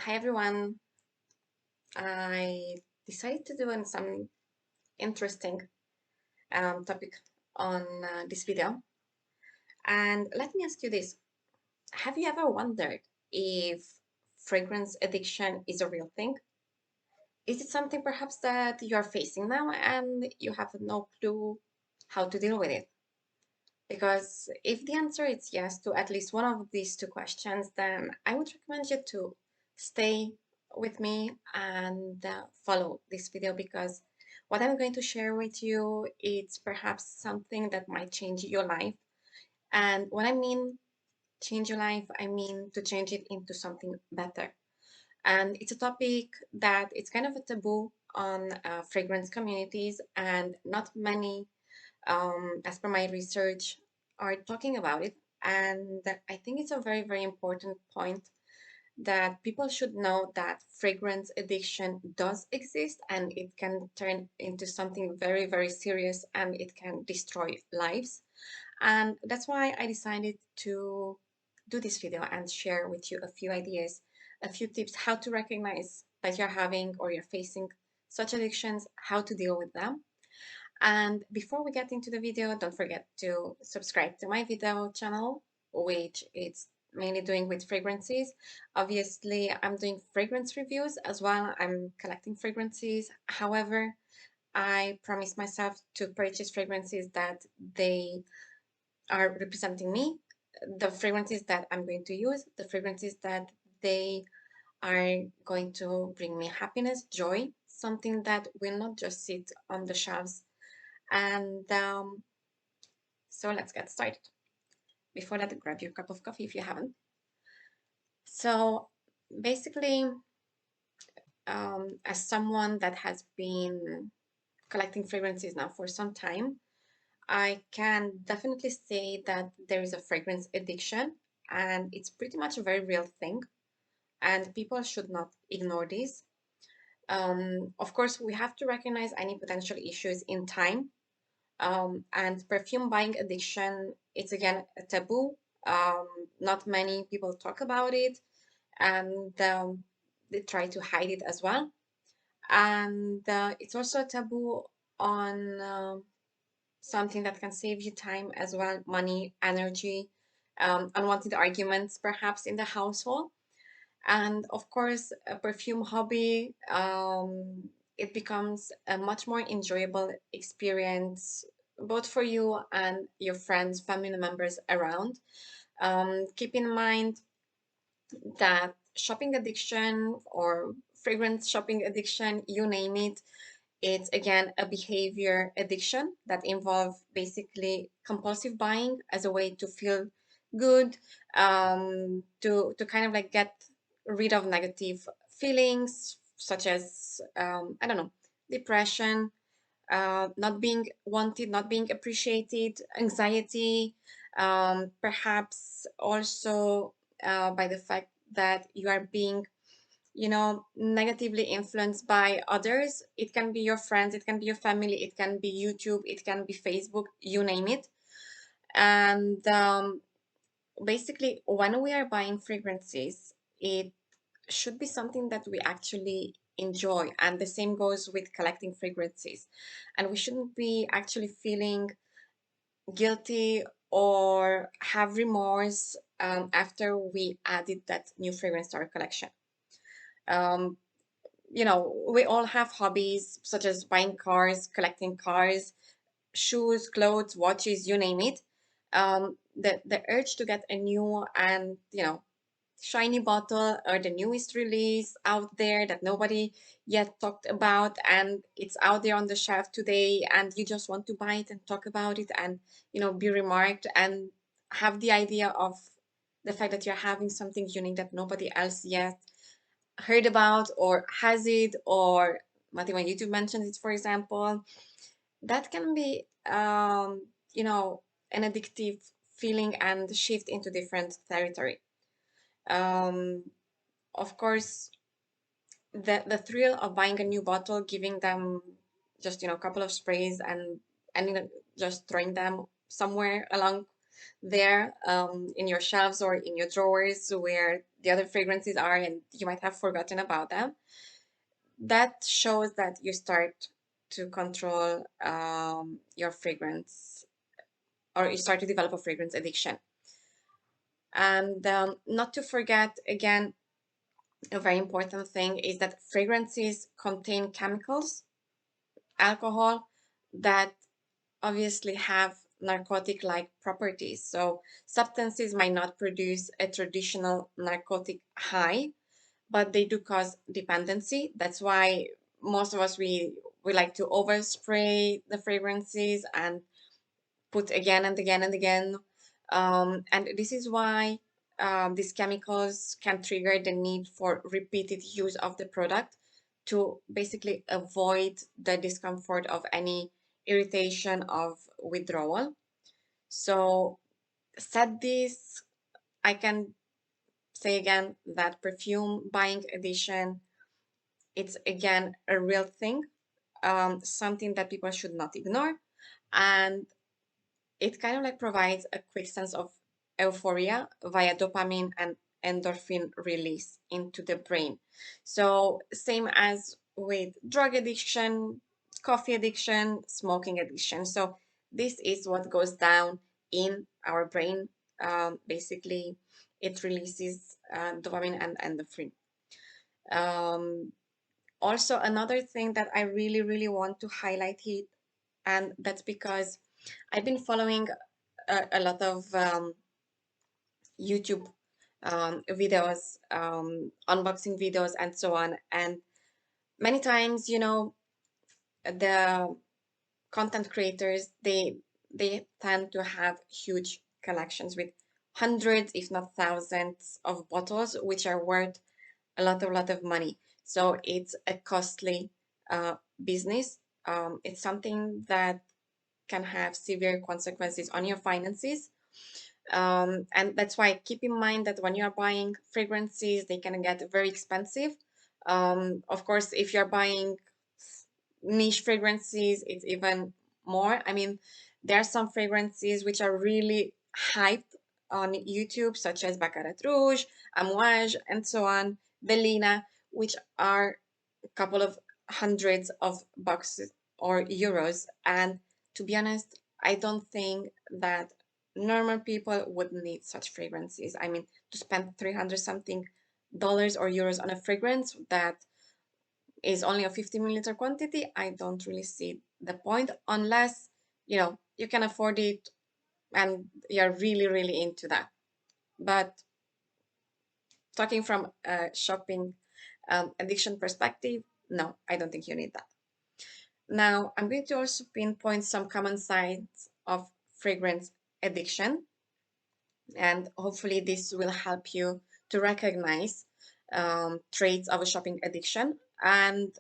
Hi everyone. I decided to do some interesting topic on this video. And let me ask you this. Have you ever wondered if fragrance addiction is a real thing? Is it something perhaps that you are facing now and you have no clue how to deal with it? Because if the answer is yes to at least one of these two questions, then I would recommend you to stay with me and follow this video, because what I'm going to share with you is perhaps something that might change your life. And when I mean change your life, I mean to change it into something better. And it's a topic that it's kind of a taboo on fragrance communities, and not many as per my research, are talking about it. And I think it's a very, very important point that people should know that fragrance addiction does exist, and it can turn into something very, very serious, and it can destroy lives. And that's why I decided to do this video and share with you a few ideas, a few tips how to recognize that you're having or you're facing such addictions, how to deal with them. And before we get into the video, don't forget to subscribe to my video channel, which it's mainly doing with fragrances. Obviously, I'm doing fragrance reviews as well. I'm collecting fragrances. However, I promise myself to purchase fragrances that they are representing me, the fragrances that I'm going to use, the fragrances that they are going to bring me happiness, joy, something that will not just sit on the shelves. And so let's get started. Before that, grab your cup of coffee if you haven't. So basically, as someone that has been collecting fragrances now for some time, I can definitely say that there is a fragrance addiction, and it's pretty much a very real thing, and people should not ignore this. Of course, we have to recognize any potential issues in time. And perfume buying addiction, it's again a taboo. Um, Not many people talk about it, and they try to hide it as well. And it's also a taboo on something that can save you time as well, money, energy, unwanted arguments perhaps in the household. And of course, a perfume hobby, it becomes a much more enjoyable experience both for you and your friends, family members around. Keep in mind that shopping addiction or fragrance shopping addiction, you name it, it's again a behavior addiction that involves basically compulsive buying as a way to feel good, to kind of like get rid of negative feelings such as I don't know, depression, not being wanted, not being appreciated, anxiety, perhaps also by the fact that you are being, you know, negatively influenced by others. It can be your friends, it can be your family, it can be YouTube, it can be Facebook, you name it. And basically, when we are buying fragrances, it should be something that we actually enjoy. And the same goes with collecting fragrances. And we shouldn't be actually feeling guilty or have remorse after we added that new fragrance to our collection. Um, you know, we all have hobbies such as buying cars, collecting cars, shoes, clothes, watches, you name it. The urge to get a new and, you know, shiny bottle or the newest release out there that nobody yet talked about, and it's out there on the shelf today, and you just want to buy it and talk about it and, you know, be remarked and have the idea of the fact that you're having something unique that nobody else yet heard about or has it, or not even YouTube mentions it, for example. That can be, you know, an addictive feeling and shift into different territory. Um, of course, the thrill of buying a new bottle, giving them just, you know, a couple of sprays and you know, just throwing them somewhere along there in your shelves or in your drawers where the other fragrances are, and you might have forgotten about them. That shows that you start to control your fragrance, or you start to develop a fragrance addiction. And not to forget, again, a very important thing is that fragrances contain chemicals, alcohol, that obviously have narcotic-like properties. So substances might not produce a traditional narcotic high, but they do cause dependency. That's why most of us, we like to overspray the fragrances and put again and again and again. And this is why these chemicals can trigger the need for repeated use of the product to basically avoid the discomfort of any irritation of withdrawal. So, said this, I can say again that perfume buying addiction, it's again a real thing, something that people should not ignore. And it kind of like provides a quick sense of euphoria via dopamine and endorphin release into the brain. So, same as with drug addiction, coffee addiction, smoking addiction. So, this is what goes down in our brain. Basically, it releases dopamine and endorphin. Um, Also, another thing that I really, really want to highlight here, and that's because I've been following a lot of YouTube videos, unboxing videos, and so on. And many times, the content creators, they tend to have huge collections with hundreds, if not thousands, of bottles, which are worth a lot of money. So it's a costly business. It's something that can have severe consequences on your finances. And that's why keep in mind that when you are buying fragrances, they can get very expensive. Of course, if you're buying niche fragrances, it's even more. I mean, there are some fragrances which are really hyped on YouTube, such as Baccarat Rouge, Amouage, and so on, Bellina, which are a couple of hundreds of bucks or euros. And to be honest, I don't think that normal people would need such fragrances. I mean, to spend 300 something dollars or euros on a fragrance that is only a 50 milliliter quantity, I don't really see the point unless, you can afford it and you're really, really into that. But talking from a shopping addiction perspective, no, I don't think you need that. Now, I'm going to also pinpoint some common signs of fragrance addiction, and hopefully this will help you to recognize traits of a shopping addiction, and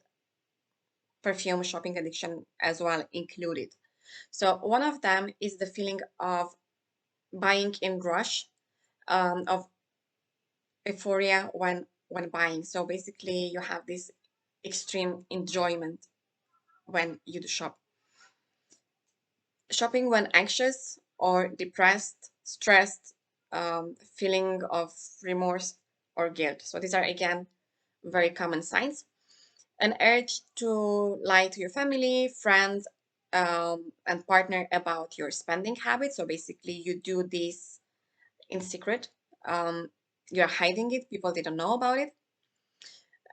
perfume shopping addiction as well included. So one of them is the feeling of buying in rush, of euphoria when buying. So basically, you have this extreme enjoyment when you do shop. Shopping when anxious or depressed, stressed, feeling of remorse or guilt. So these are again very common signs. An urge to lie to your family, friends, and partner about your spending habits. So basically, you do this in secret. Um, you're hiding it. People they don't know about it.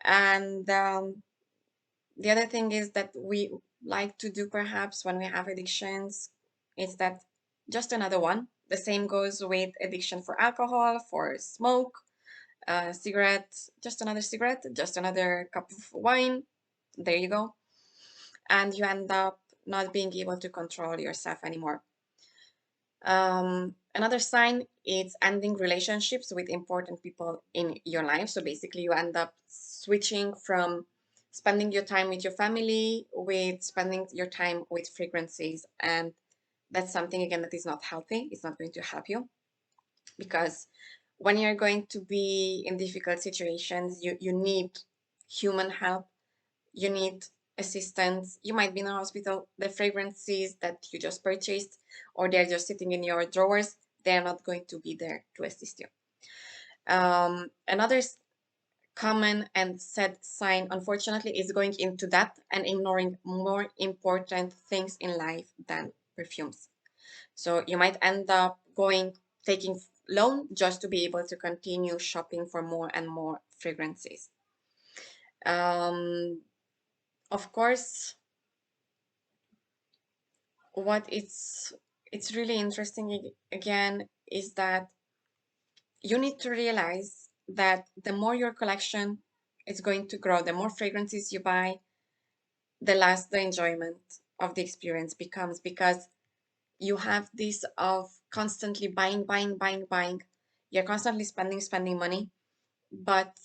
And the other thing is that we like to do perhaps when we have addictions is that just another one. The same goes with addiction for alcohol, for smoke, cigarettes, just another cigarette, just another cup of wine. There you go. And you end up not being able to control yourself anymore. Another sign is ending relationships with important people in your life. So basically, you end up switching from spending your time with your family with spending your time with fragrances. And that's something, again, that is not healthy. It's not going to help you, because when you're going to be in difficult situations, you need human help, you need assistance. You might be in a hospital. The fragrances that you just purchased or they're just sitting in your drawers, they're not going to be there to assist you. Another common and sad sign, unfortunately, is going into that and ignoring more important things in life than perfumes. So you might end up taking loan just to be able to continue shopping for more and more fragrances. Um, of course, what it's really interesting again is that you need to realize that the more your collection is going to grow, the more fragrances you buy, the less the enjoyment of the experience becomes, because you have this of constantly buying, buying, buying, buying. You're constantly spending money, but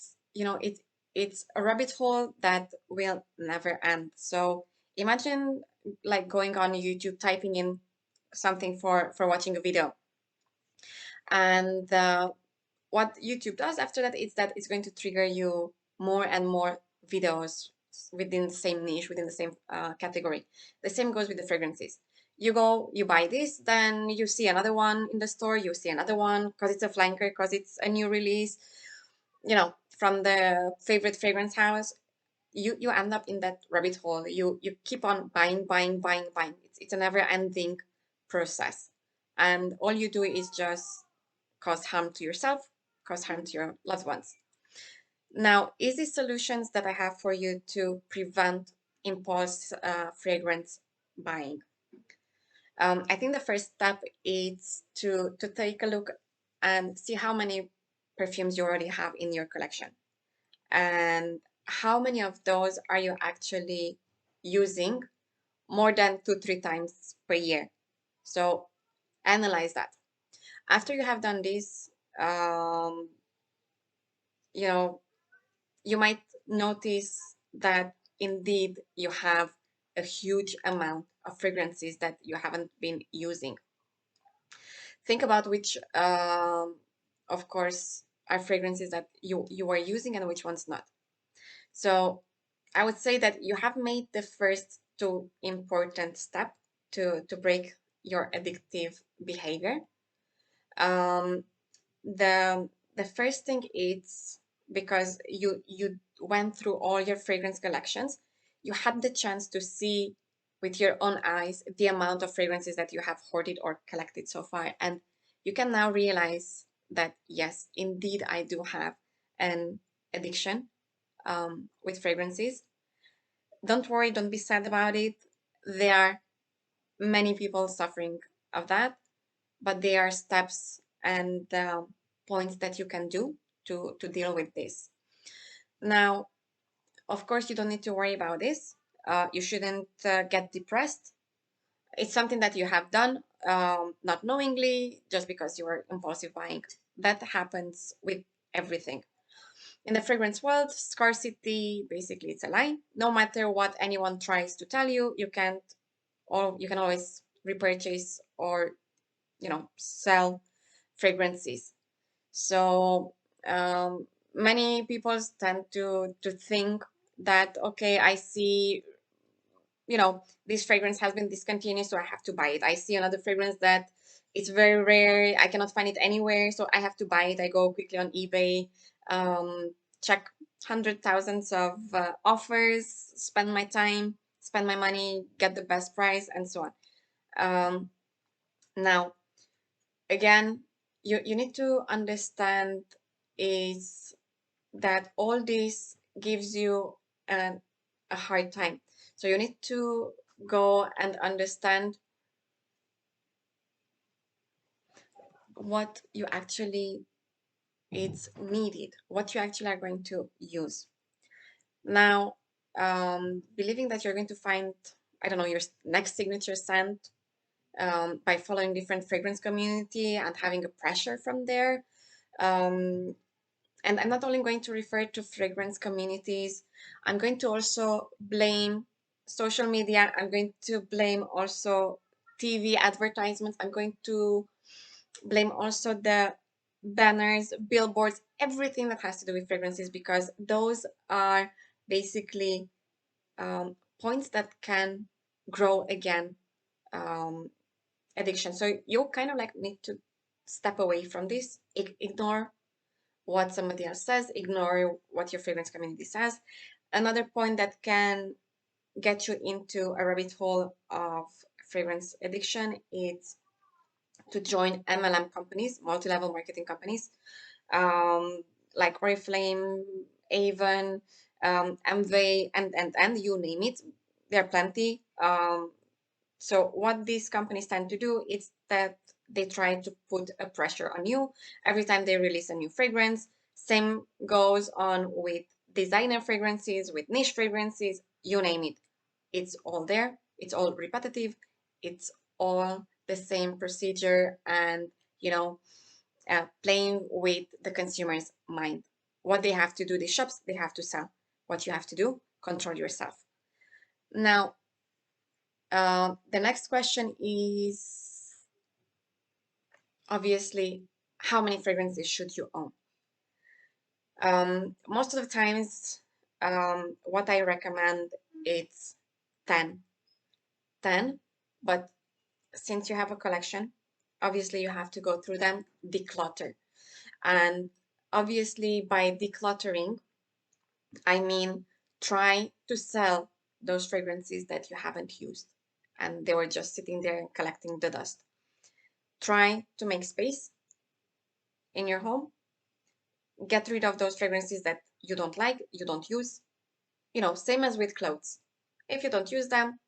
it's a rabbit hole that will never end. So imagine like going on YouTube, typing in something for watching a video, and what YouTube does after that is that it's going to trigger you more and more videos within the same niche, within the same category. The same goes with the fragrances. You go, you buy this, then you see another one in the store, you see another one because it's a flanker, because it's a new release, from the favorite fragrance house. You end up in that rabbit hole. You keep on buying, buying, buying, buying. It's a never ending process, and all you do is just cause harm to yourself, cause harm to your loved ones. Now, easy solutions that I have for you to prevent impulse fragrance buying. I think the first step is to take a look and see how many perfumes you already have in your collection, and how many of those are you actually using more than 2-3 times per year. So analyze that. After you have done this, um, you know, you might notice that indeed you have a huge amount of fragrances that you haven't been using. Think about which, of course, are fragrances that you are using and which ones not. So I would say that you have made the first two important step to break your addictive behavior. Um, the first thing is because you went through all your fragrance collections, you had the chance to see with your own eyes the amount of fragrances that you have hoarded or collected so far, and you can now realize that yes, indeed I do have an addiction with fragrances. Don't worry, don't be sad about it. There are many people suffering of that, but there are steps and points that you can do to deal with this. Now, of course, you don't need to worry about this. You shouldn't get depressed. It's something that you have done not knowingly, just because you are impulsive buying. That happens with everything. In the fragrance world, scarcity, basically, it's a lie. No matter what anyone tries to tell you, you can't, or you can always repurchase or sell fragrances. So many people tend to think that, okay, I see, this fragrance has been discontinued, so I have to buy it. I see another fragrance that it's very rare, I cannot find it anywhere, so I have to buy it. I go quickly on eBay, check hundred thousands of offers, spend my time, spend my money, get the best price, and so on. Now, again, you need to understand is that all this gives you an, a hard time. So you need to go and understand what you actually it's needed, what you actually are going to use. Now, believing that you're going to find, I don't know, your next signature scent by following different fragrance community and having a pressure from there. Um, and I'm not only going to refer to fragrance communities, I'm going to also blame social media. I'm going to blame also TV advertisements. I'm going to blame also the banners, billboards, everything that has to do with fragrances, because those are basically points that can grow again um, addiction. So you kind of like need to step away from this. Ignore what somebody else says, ignore what your fragrance community says. Another point that can get you into a rabbit hole of fragrance addiction is to join MLM companies, multi-level marketing companies, um, like Oriflame, Avon, Amway, and you name it. There are plenty. So what these companies tend to do is that they try to put a pressure on you every time they release a new fragrance. Same goes on with designer fragrances, with niche fragrances, you name it. It's all there. It's all repetitive. It's all the same procedure, and you know, playing with the consumer's mind. What they have to do, the shops, they have to sell. What you have to do, control yourself. Now, the next question is obviously how many fragrances should you own? Most of the times, what I recommend it's 10. 10, but since you have a collection, obviously you have to go through them, declutter. And obviously, by decluttering, I mean try to sell those fragrances that you haven't used and they were just sitting there collecting the dust. Try to make space in your home. Get rid of those fragrances that you don't like, you don't use. You know, same as with clothes. If you don't use them,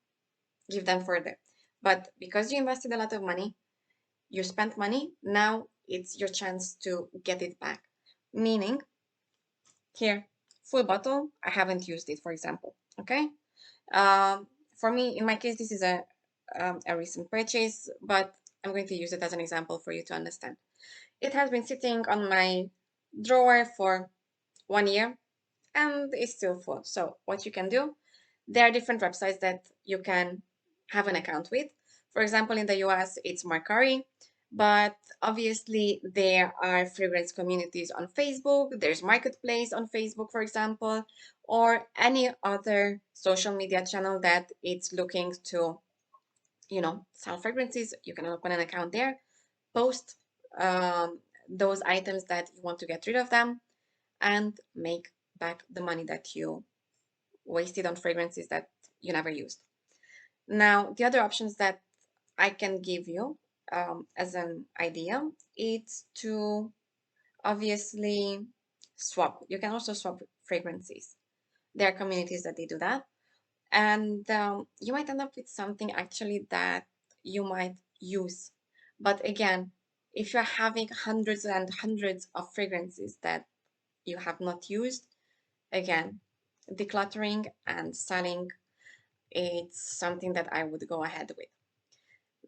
give them further. But because you invested a lot of money, you spent money, now it's your chance to get it back. Meaning, here, full bottle, I haven't used it, for example. Okay. For me, in my case, this is a recent purchase, but I'm going to use it as an example for you to understand. It has been sitting on my drawer for 1 year and it's still full. So what you can do, there are different websites that you can have an account with. For example, in the US, it's Mercari, but obviously there are fragrance communities on Facebook. There's Marketplace on Facebook, for example, or any other social media channel that it's looking to, you know, sell fragrances. You can open an account there, post those items that you want to get rid of them, and make back the money that you wasted on fragrances that you never used. Now, the other options that I can give you as an idea is to obviously swap. You can also swap fragrances. There are communities that they do that. And you might end up with something actually that you might use. But again, if you're having hundreds and hundreds of fragrances that you have not used, again, decluttering and selling, it's something that I would go ahead with.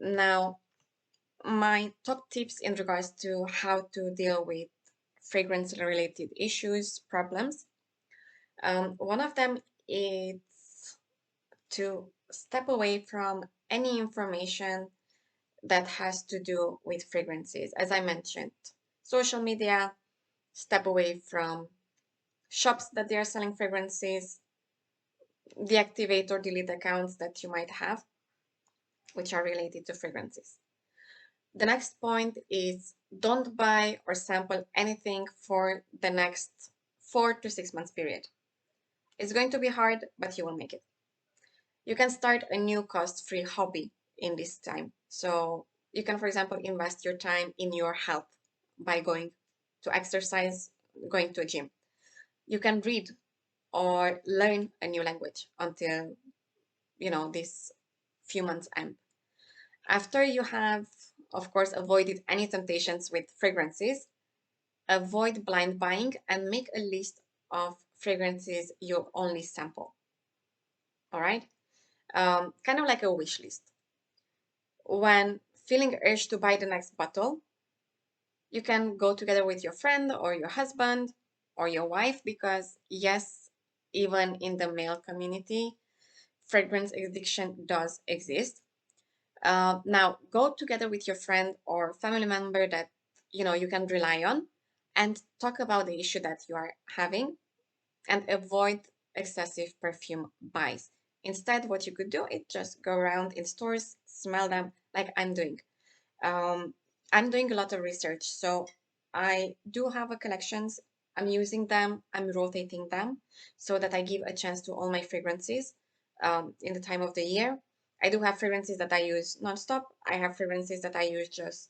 Now, my top tips in regards to how to deal with fragrance related issues, problems. One of them is to step away from any information that has to do with fragrances. As I mentioned, social media, step away from shops that they are selling fragrances, deactivate or delete accounts that you might have, which are related to fragrances. The next point is don't buy or sample anything for the next 4 to 6 months period. It's going to be hard, but you will make it. You can start a new cost-free hobby in this time. So you can, for example, invest your time in your health by going to exercise, going to a gym. You can read or learn a new language until, you know, this few months end. After you have, of course, avoided any temptations with fragrances, avoid blind buying and make a list of fragrances you only sample. All right? Kind of like a wish list. When feeling urged to buy the next bottle, you can go together with your friend or your husband or your wife because, yes, even in the male community, fragrance addiction does exist. Now, go together with your friend or family member that you know you can rely on and talk about the issue that you are having and avoid excessive perfume buys. Instead, what you could do is just go around in stores, smell them like I'm doing. Um, I'm doing a lot of research, so I do have a collections. I'm using them, I'm rotating them so that I give a chance to all my fragrances in the time of the year. I do have fragrances that I use nonstop. I have fragrances that I use just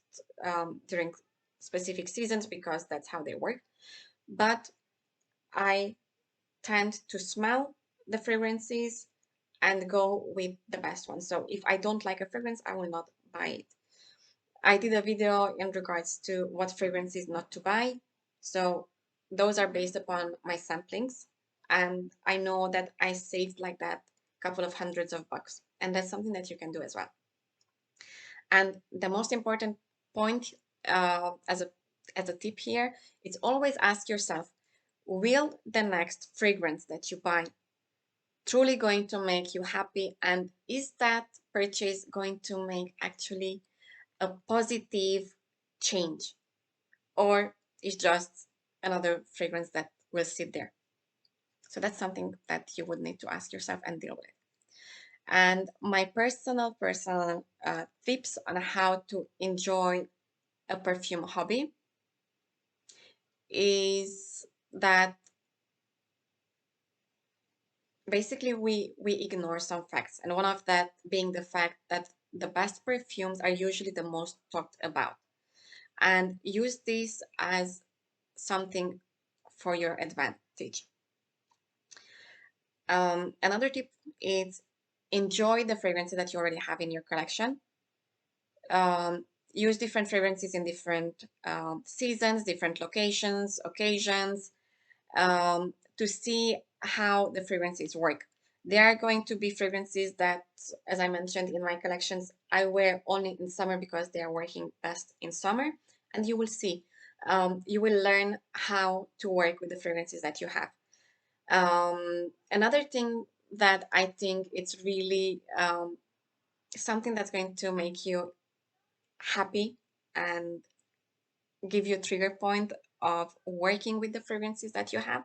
during specific seasons because that's how they work. But I tend to smell the fragrances and go with the best one. So if I don't like a fragrance, I will not buy it. I did a video in regards to what fragrances not to buy. So those are based upon my samplings. And I know that I saved like that couple of hundreds of bucks. And that's something that you can do as well. And the most important point as a tip here, it's always ask yourself, will the next fragrance that you buy truly going to make you happy? And is that purchase going to make actually a positive change? Or is just another fragrance that will sit there? So that's something that you would need to ask yourself and deal with. And my personal tips on how to enjoy a perfume hobby is that basically we ignore some facts, and one of that being the fact that the best perfumes are usually the most talked about, and use this as something for your advantage. Another tip is enjoy the fragrances that you already have in your collection. Use different fragrances in different seasons, different locations, occasions, to see how the fragrances work. There are going to be fragrances that, as I mentioned in my collections, I wear only in summer because they are working best in summer. And you will see, you will learn how to work with the fragrances that you have. Another thing that I think it's really something that's going to make you happy and give you a trigger point of working with the fragrances that you have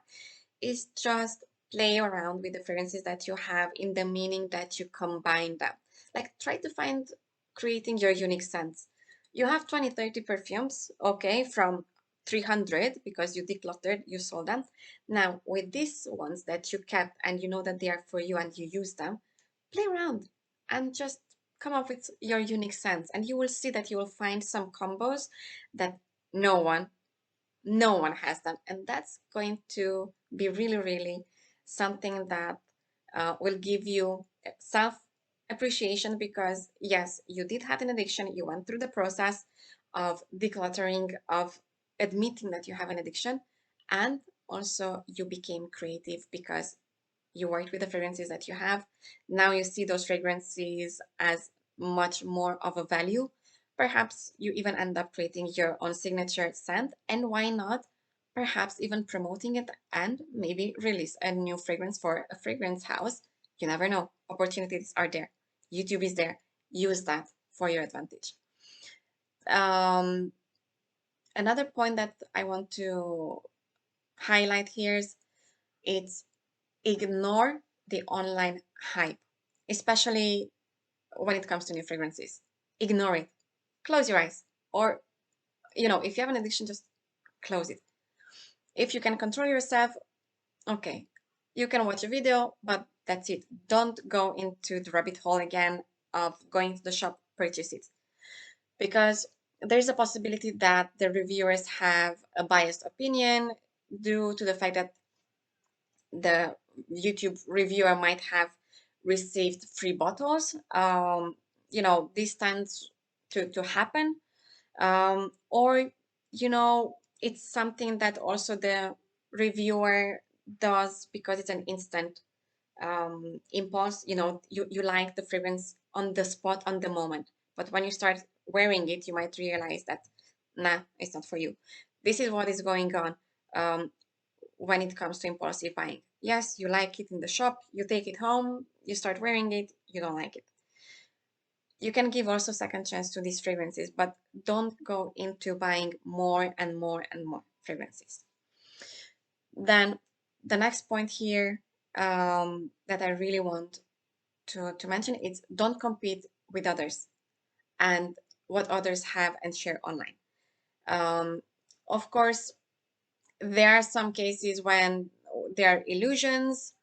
is just play around with the fragrances that you have in the meaning that you combine them. Like try to find creating your unique scents. You have 20, 30 perfumes, okay, from 300 because you decluttered, you sold them. Now, with these ones that you kept and you know that they are for you and you use them, play around and just come up with your unique scents. And you will see that you will find some combos that no one no one has them, and that's going to be really really something that will give you self appreciation, because yes, you did have an addiction, you went through the process of decluttering, of admitting that you have an addiction, and also you became creative because you worked with the fragrances that you have. Now you see those fragrances as much more of a value. Perhaps you even end up creating your own signature scent, and why not? Perhaps even promoting it and maybe release a new fragrance for a fragrance house. You never know. Opportunities are there. YouTube is there. Use that for your advantage. Um, Another point that I want to highlight here is it's ignore the online hype, especially when it comes to new fragrances. Ignore it. Close your eyes. Or, if you have an addiction, just close it. If you can control yourself, okay, you can watch a video, but that's it. Don't go into the rabbit hole again of going to the shop, purchase it. Because there's a possibility that the reviewers have a biased opinion due to the fact that the YouTube reviewer might have received free bottles. This tends to happen. Or, it's something that also the reviewer does because it's an instant impulse. You like the fragrance on the spot, on the moment. But when you start wearing it, you might realize that, nah, it's not for you. This is what is going on. When it comes to impulsive buying. Yes, you like it in the shop, you take it home, you start wearing it, you don't like it. You can give also second chance to these fragrances, but don't go into buying more and more and more fragrances. Then the next point here that I really want to mention is don't compete with others. And what others have and share online. Um, of course, there are some cases when there are illusions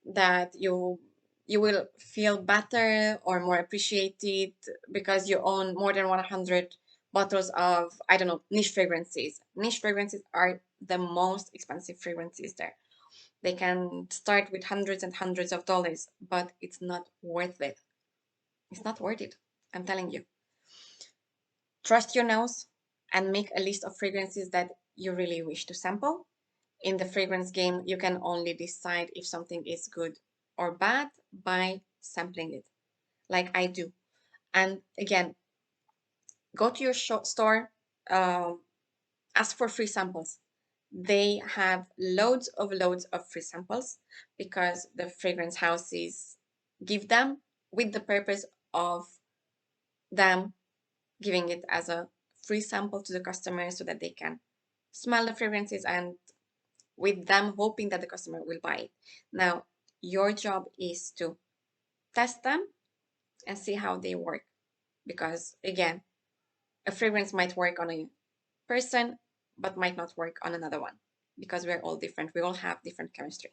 that you will feel better or more appreciated because you own more than 100 bottles of, I don't know, niche fragrances. Niche fragrances are the most expensive fragrances there. They can start with hundreds and hundreds of dollars, but it's not worth it. It's not worth it. I'm telling you. Trust your nose and make a list of fragrances that you really wish to sample. In the fragrance game, you can only decide if something is good or bad by sampling it, like I do. And again, go to your store, um, ask for free samples. They have loads of free samples because the fragrance houses give them with the purpose of them giving it as a free sample to the customer so that they can smell the fragrances and with them hoping that the customer will buy it. Now, your job is to test them and see how they work. Because again, a fragrance might work on a person, but might not work on another one because we're all different. We all have different chemistry.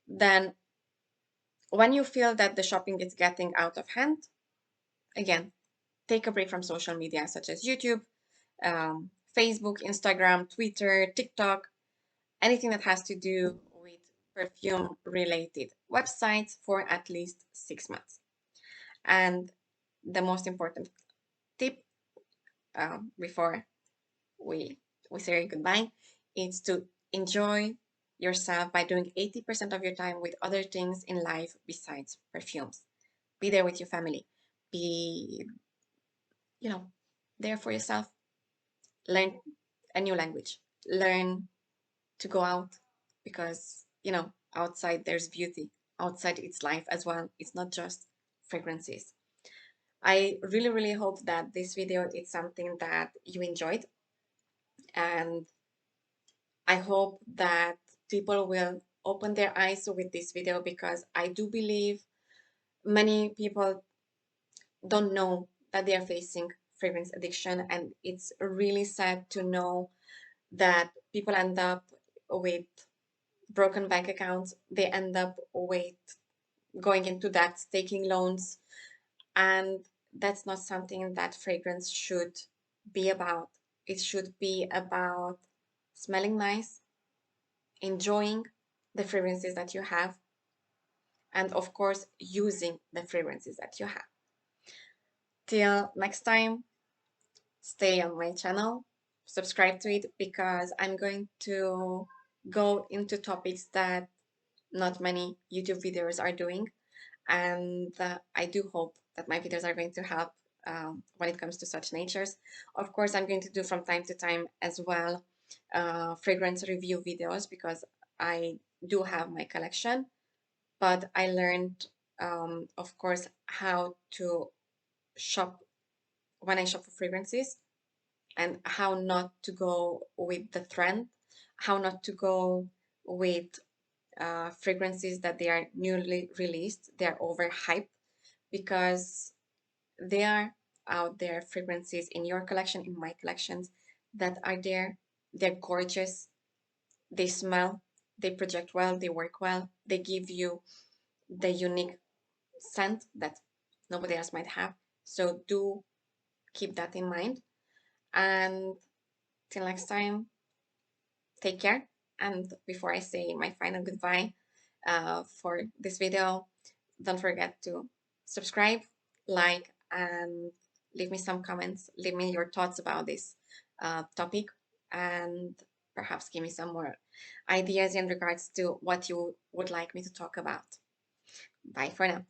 Then, when you feel that the shopping is getting out of hand, again, take a break from social media such as YouTube, Facebook, Instagram, Twitter, TikTok, anything that has to do with perfume related websites for at least 6 months. And the most important tip before we say goodbye is to enjoy yourself by doing 80% of your time with other things in life besides perfumes. Be there with your family. Be, you know, there for yourself. Learn a new language. Learn to go out because, outside there's beauty. Outside it's life as well. It's not just fragrances. I really, really hope that this video is something that you enjoyed, and I hope that people will open their eyes with this video because I do believe many people don't know that they are facing fragrance addiction, and it's really sad to know that people end up with broken bank accounts. They end up with going into debt, taking loans, and that's not something that fragrance should be about. It should be about smelling nice, enjoying the fragrances that you have, and of course, using the fragrances that you have. Till next time, stay on my channel, subscribe to it because I'm going to go into topics that not many YouTube videos are doing. And I do hope that my videos are going to help when it comes to such natures. Of course, I'm going to do from time to time as well fragrance review videos because I do have my collection, but I learned, of course, how to shop when I shop for fragrances and how not to go with the trend, how not to go with fragrances that they are newly released, they are overhyped, because there are out there fragrances in your collection, in my collections, that are there. They're gorgeous, they smell, they project well, they work well, they give you the unique scent that nobody else might have. So do keep that in mind. And till next time, take care. And before I say my final goodbye for this video, don't forget to subscribe, like, and leave me some comments. Leave me your thoughts about this topic, and perhaps give me some more ideas in regards to what you would like me to talk about. Bye for now.